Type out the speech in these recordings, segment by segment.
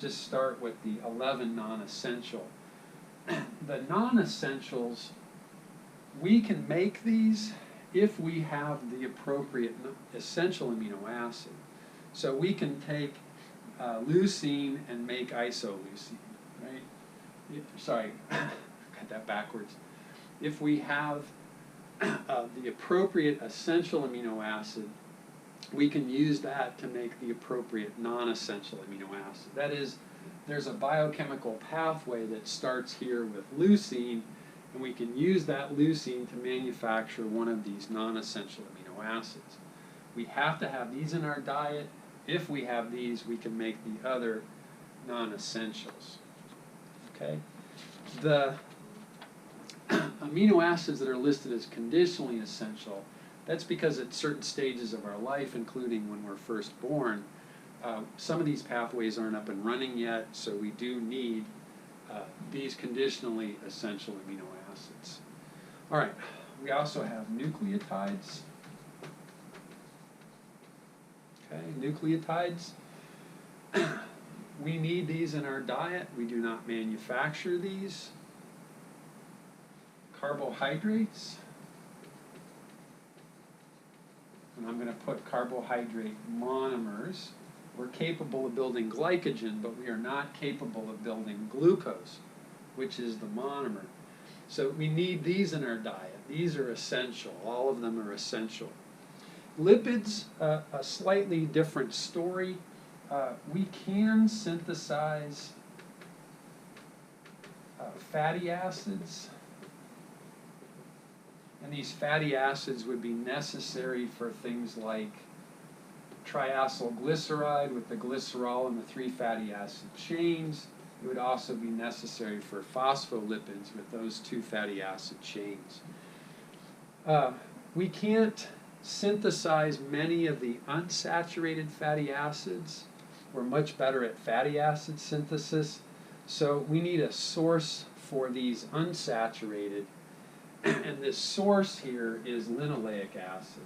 just start with the 11 non-essential. The non-essentials, we can make these if we have the appropriate essential amino acid. So we can take leucine and make isoleucine, right? Sorry, got that backwards. If we have the appropriate essential amino acid, we can use that to make the appropriate non-essential amino acid. That is, there's a biochemical pathway that starts here with leucine, and we can use that leucine to manufacture one of these non-essential amino acids. We have to have these in our diet. If we have these, we can make the other non-essentials. Okay? The amino acids that are listed as conditionally essential, that's because at certain stages of our life, including when we're first born, some of these pathways aren't up and running yet, so we do need these conditionally essential amino acids. All right, we also have nucleotides. Okay, nucleotides. We need these in our diet. We do not manufacture these. Carbohydrates. And I'm going to put carbohydrate monomers. We're capable of building glycogen, but we are not capable of building glucose, which is the monomer. So we need these in our diet. These are essential. All of them are essential. Lipids, a slightly different story. We can synthesize fatty acids. And these fatty acids would be necessary for things like triacylglyceride with the glycerol and the 3 fatty acid chains. It would also be necessary for phospholipids with those 2 fatty acid chains. We can't synthesize many of the unsaturated fatty acids. We're much better at fatty acid synthesis. So we need a source for these unsaturated. And this source here is linoleic acid.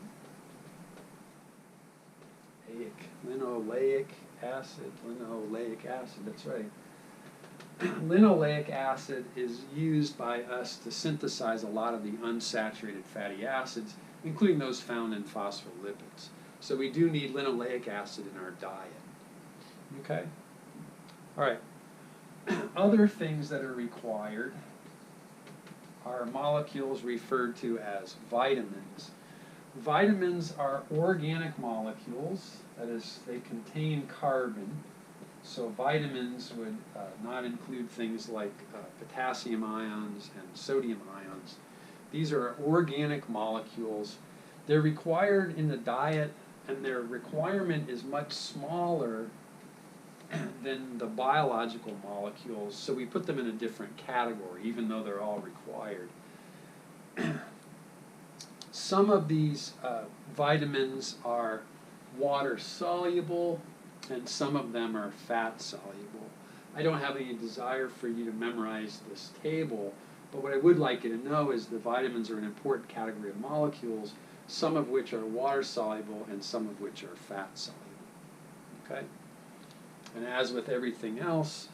Linoleic acid, that's right. Linoleic acid is used by us to synthesize a lot of the unsaturated fatty acids, including those found in phospholipids. So we do need linoleic acid in our diet. Okay? All right. Other things that are required are molecules referred to as vitamins. Vitamins are organic molecules, that is, they contain carbon. So vitamins would not include things like potassium ions and sodium ions. These are organic molecules. They're required in the diet, and their requirement is much smaller than the biological molecules, so we put them in a different category, even though they're all required. Some of these vitamins are water soluble, and some of them are fat soluble. I don't have any desire for you to memorize this table, but what I would like you to know is the vitamins are an important category of molecules, some of which are water soluble and some of which are fat soluble. Okay? And as with everything else,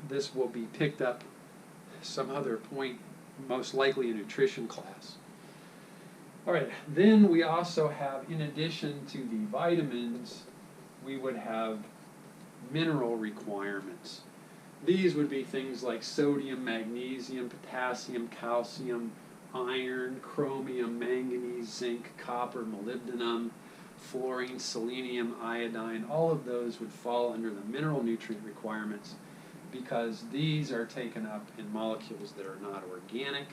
this will be picked up some other point, most likely in nutrition class. All right, then we also have, in addition to the vitamins, we would have mineral requirements. These would be things like sodium, magnesium, potassium, calcium, iron, chromium, manganese, zinc, copper, molybdenum, fluorine, selenium, iodine. All of those would fall under the mineral nutrient requirements because these are taken up in molecules that are not organic,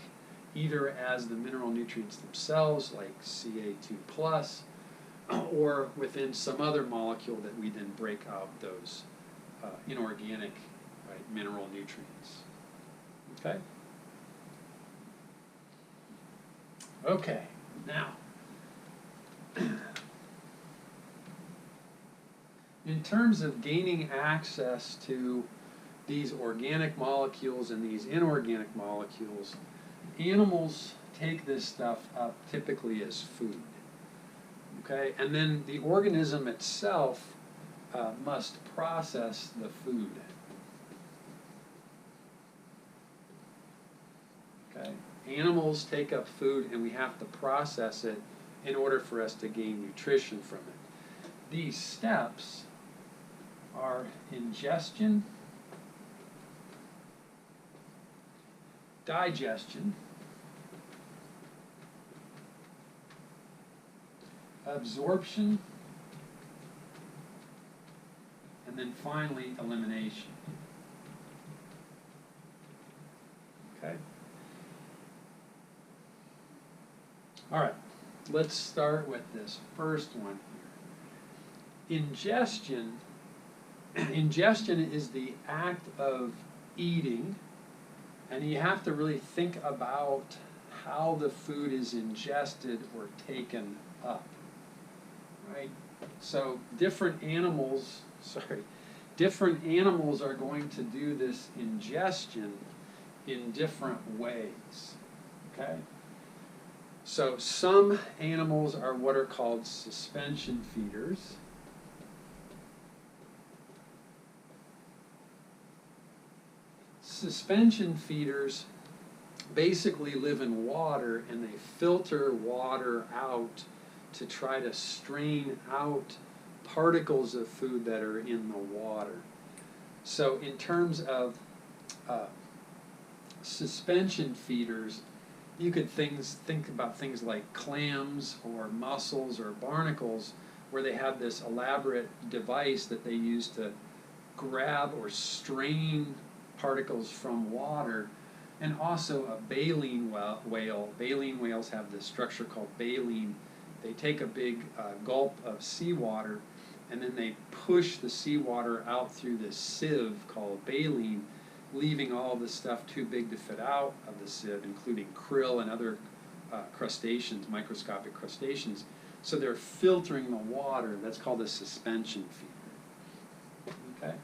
either as the mineral nutrients themselves, like Ca2+, or within some other molecule that we then break out those inorganic, right, mineral nutrients. Okay? Okay, now, in terms of gaining access to these organic molecules and these inorganic molecules, animals take this stuff up typically as food. Okay, and then the organism itself must process the food. Okay? Animals take up food and we have to process it in order for us to gain nutrition from it. These steps are ingestion, digestion, absorption, and then finally elimination. Okay? All right, let's start with this first one here. Ingestion. Ingestion is the act of eating, and you have to really think about how the food is ingested or taken up. Right? So different animals are going to do this ingestion in different ways. Okay? So some animals are what are called suspension feeders. Suspension feeders basically live in water, and they filter water out to try to strain out particles of food that are in the water. So in terms of suspension feeders, you could think about things like clams or mussels or barnacles, where they have this elaborate device that they use to grab or strain particles from water. And also a baleen whale. Baleen whales have this structure called baleen. They take a big gulp of seawater, and then they push the seawater out through this sieve called baleen, leaving all the stuff too big to fit out of the sieve, including krill and other crustaceans, microscopic crustaceans. So they're filtering the water. That's called a suspension feeder. Okay?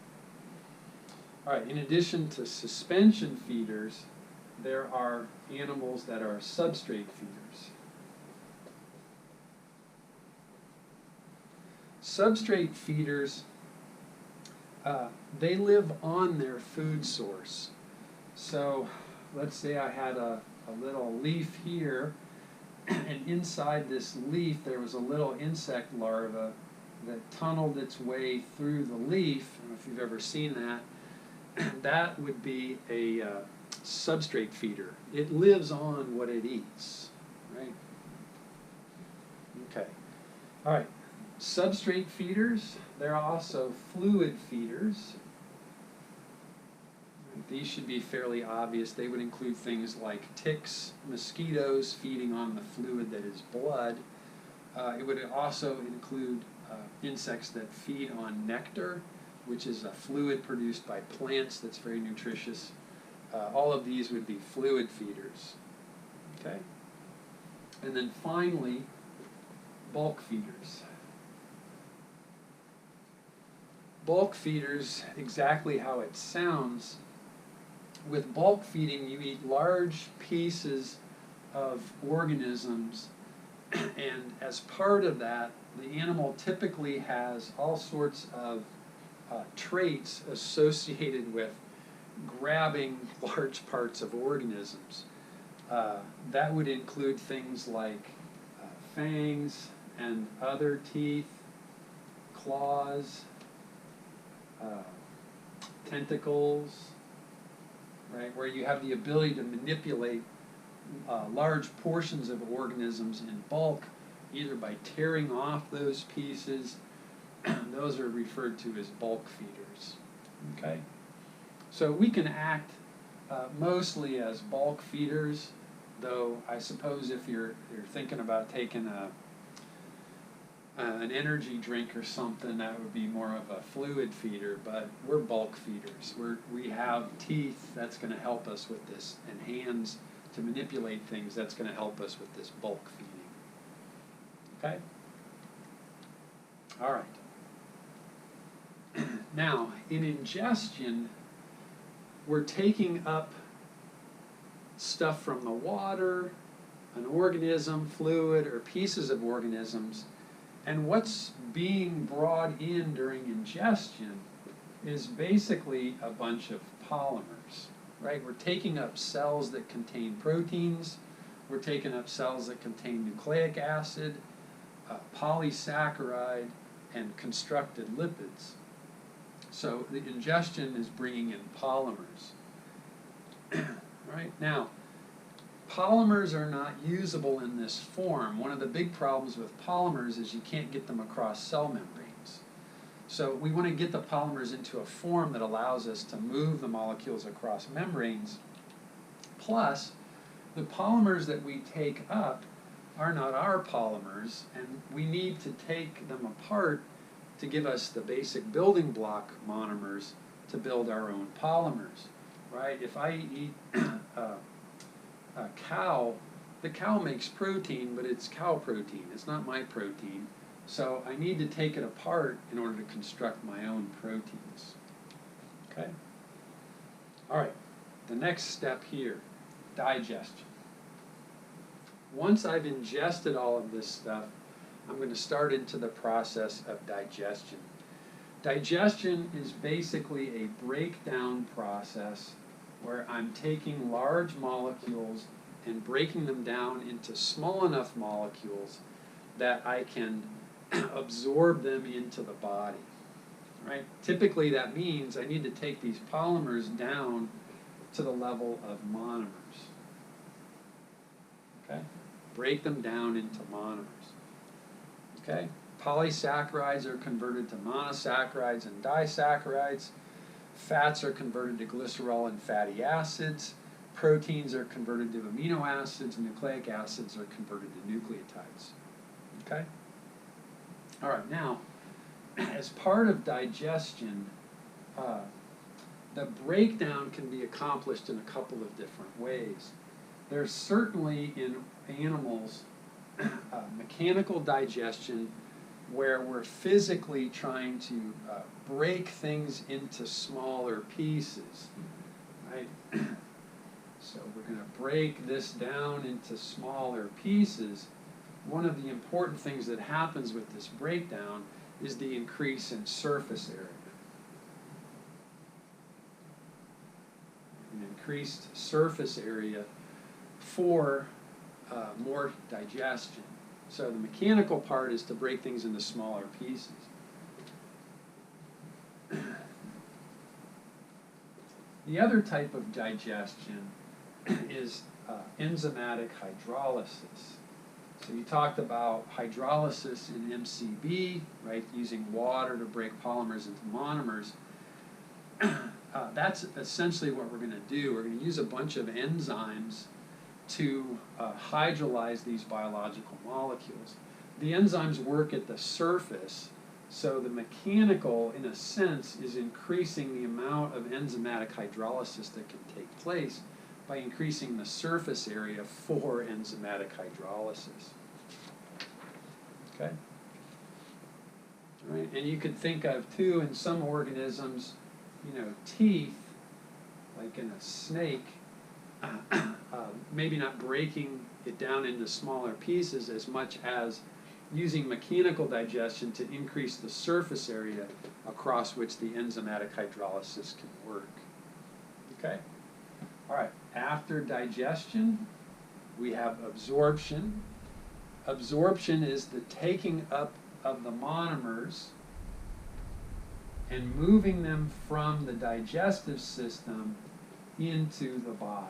All right, in addition to suspension feeders, there are animals that are substrate feeders. Substrate feeders, they live on their food source. So let's say I had a little leaf here, and inside this leaf there was a little insect larva that tunneled its way through the leaf. I don't know if you've ever seen that. That would be a substrate feeder. It lives on what it eats, right? Okay. All right. Substrate feeders, they're also fluid feeders. These should be fairly obvious. They would include things like ticks, mosquitoes feeding on the fluid that is blood. It would also include insects that feed on nectar, which is a fluid produced by plants that's very nutritious. All of these would be fluid feeders. Okay? And then finally, bulk feeders. Bulk feeders, exactly how it sounds. With bulk feeding, you eat large pieces of organisms, and as part of that, the animal typically has all sorts of traits associated with grabbing large parts of organisms. That would include things like fangs and other teeth, claws, tentacles, right, where you have the ability to manipulate large portions of organisms in bulk, either by tearing off those pieces. Those are referred to as bulk feeders. Okay? So we can act mostly as bulk feeders, though I suppose if you're thinking about taking an energy drink or something, that would be more of a fluid feeder, but we're bulk feeders. We have teeth, that's going to help us with this, and hands to manipulate things, that's going to help us with this bulk feeding. Okay? All right. Now, in ingestion, we're taking up stuff from the water, an organism, fluid, or pieces of organisms, And what's being brought in during ingestion is basically a bunch of polymers, right? We're taking up cells that contain proteins, we're taking up cells that contain nucleic acid, polysaccharide, and constructed lipids. So the ingestion is bringing in polymers. Right? Now, polymers are not usable in this form. One of the big problems with polymers is you can't get them across cell membranes. So we want to get the polymers into a form that allows us to move the molecules across membranes. Plus, the polymers that we take up are not our polymers, and we need to take them apart to give us the basic building block monomers to build our own polymers, right? If I eat a cow, the cow makes protein, but it's cow protein. It's not my protein. So I need to take it apart in order to construct my own proteins. Okay? All right, the next step here, digestion. Once I've ingested all of this stuff, I'm going to start into the process of digestion. Digestion is basically a breakdown process where I'm taking large molecules and breaking them down into small enough molecules that I can absorb them into the body. Right? Typically that means I need to take these polymers down to the level of monomers. Okay? Break them down into monomers. Okay? Polysaccharides are converted to monosaccharides and disaccharides. Fats are converted to glycerol and fatty acids. Proteins are converted to amino acids. Nucleic acids are converted to nucleotides. Okay? All right, now, as part of digestion, the breakdown can be accomplished in a couple of different ways. There's certainly in animals mechanical digestion where we're physically trying to break things into smaller pieces, right? So we're going to break this down into smaller pieces. One of the important things that happens with this breakdown is the increase in surface area. An increased surface area for more digestion. So the mechanical part is to break things into smaller pieces. The other type of digestion is enzymatic hydrolysis. So you talked about hydrolysis in MCB, right, using water to break polymers into monomers. That's essentially what we're going to do. We're going to use a bunch of enzymes to hydrolyze these biological molecules. The enzymes work at the surface, so the mechanical, in a sense, is increasing the amount of enzymatic hydrolysis that can take place by increasing the surface area for enzymatic hydrolysis. Okay? All right, and you could think of, too, in some organisms, teeth, like in a snake, maybe not breaking it down into smaller pieces as much as using mechanical digestion to increase the surface area across which the enzymatic hydrolysis can work. Okay? All right, after digestion, we have absorption. Absorption is the taking up of the monomers and moving them from the digestive system into the body.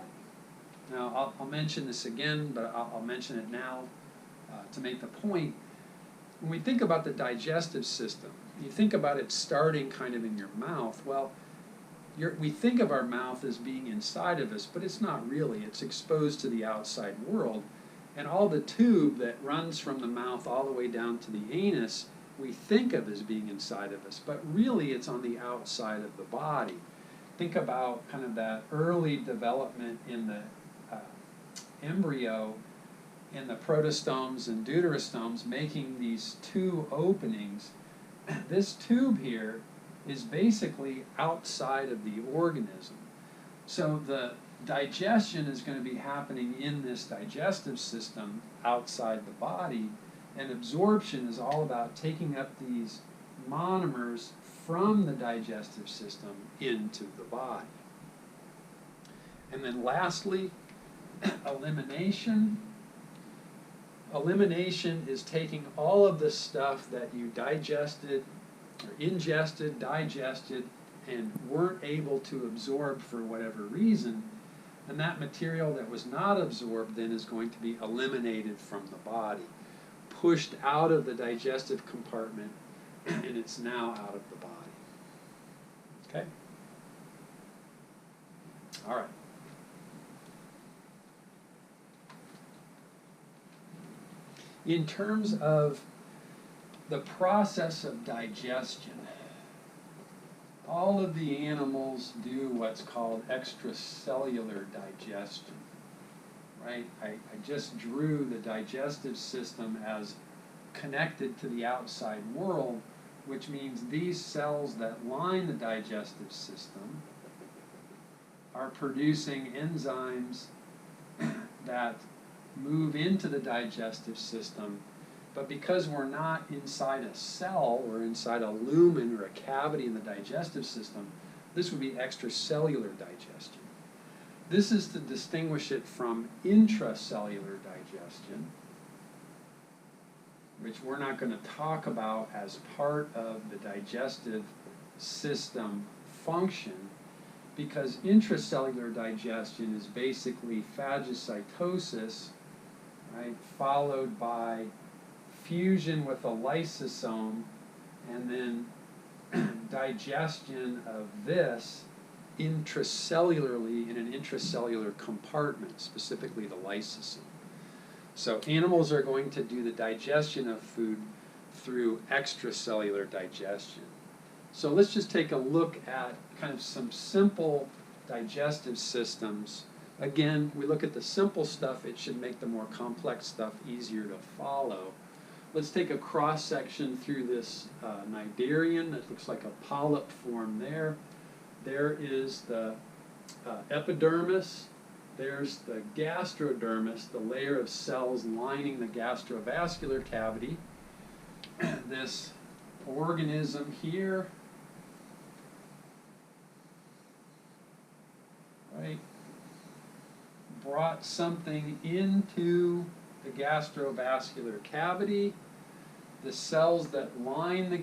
Now, I'll mention this again, but I'll mention it now to make the point. When we think about the digestive system, you think about it starting kind of in your mouth. Well, we think of our mouth as being inside of us, but it's not really. It's exposed to the outside world. And all the tube that runs from the mouth all the way down to the anus, we think of as being inside of us, but really it's on the outside of the body. Think about kind of that early development in the embryo, in the protostomes and deuterostomes, making these two openings. This tube here is basically outside of the organism. So the digestion is going to be happening in this digestive system outside the body, And absorption is all about taking up these monomers from the digestive system into the body. And then lastly, elimination. Elimination is taking all of the stuff that you digested, or ingested, digested, and weren't able to absorb for whatever reason, and that material that was not absorbed then is going to be eliminated from the body, pushed out of the digestive compartment, and it's now out of the body. Okay? All right. In terms of the process of digestion, all of the animals do what's called extracellular digestion, right? I just drew the digestive system as connected to the outside world, which means these cells that line the digestive system are producing enzymes that move into the digestive system, but because we're not inside a cell, we're inside a lumen or a cavity in the digestive system, this would be extracellular digestion. This is to distinguish it from intracellular digestion, which we're not going to talk about as part of the digestive system function, because intracellular digestion is basically phagocytosis, right, followed by fusion with a lysosome, and then digestion of this intracellularly in an intracellular compartment, specifically the lysosome. So animals are going to do the digestion of food through extracellular digestion. So let's just take a look at kind of some simple digestive systems. Again, we look at the simple stuff, it should make the more complex stuff easier to follow. Let's take a cross-section through this cnidarian that looks like a polyp form there. There is the epidermis. There's the gastrodermis, the layer of cells lining the gastrovascular cavity. This organism here, right, brought something into the gastrovascular cavity. The cells that line the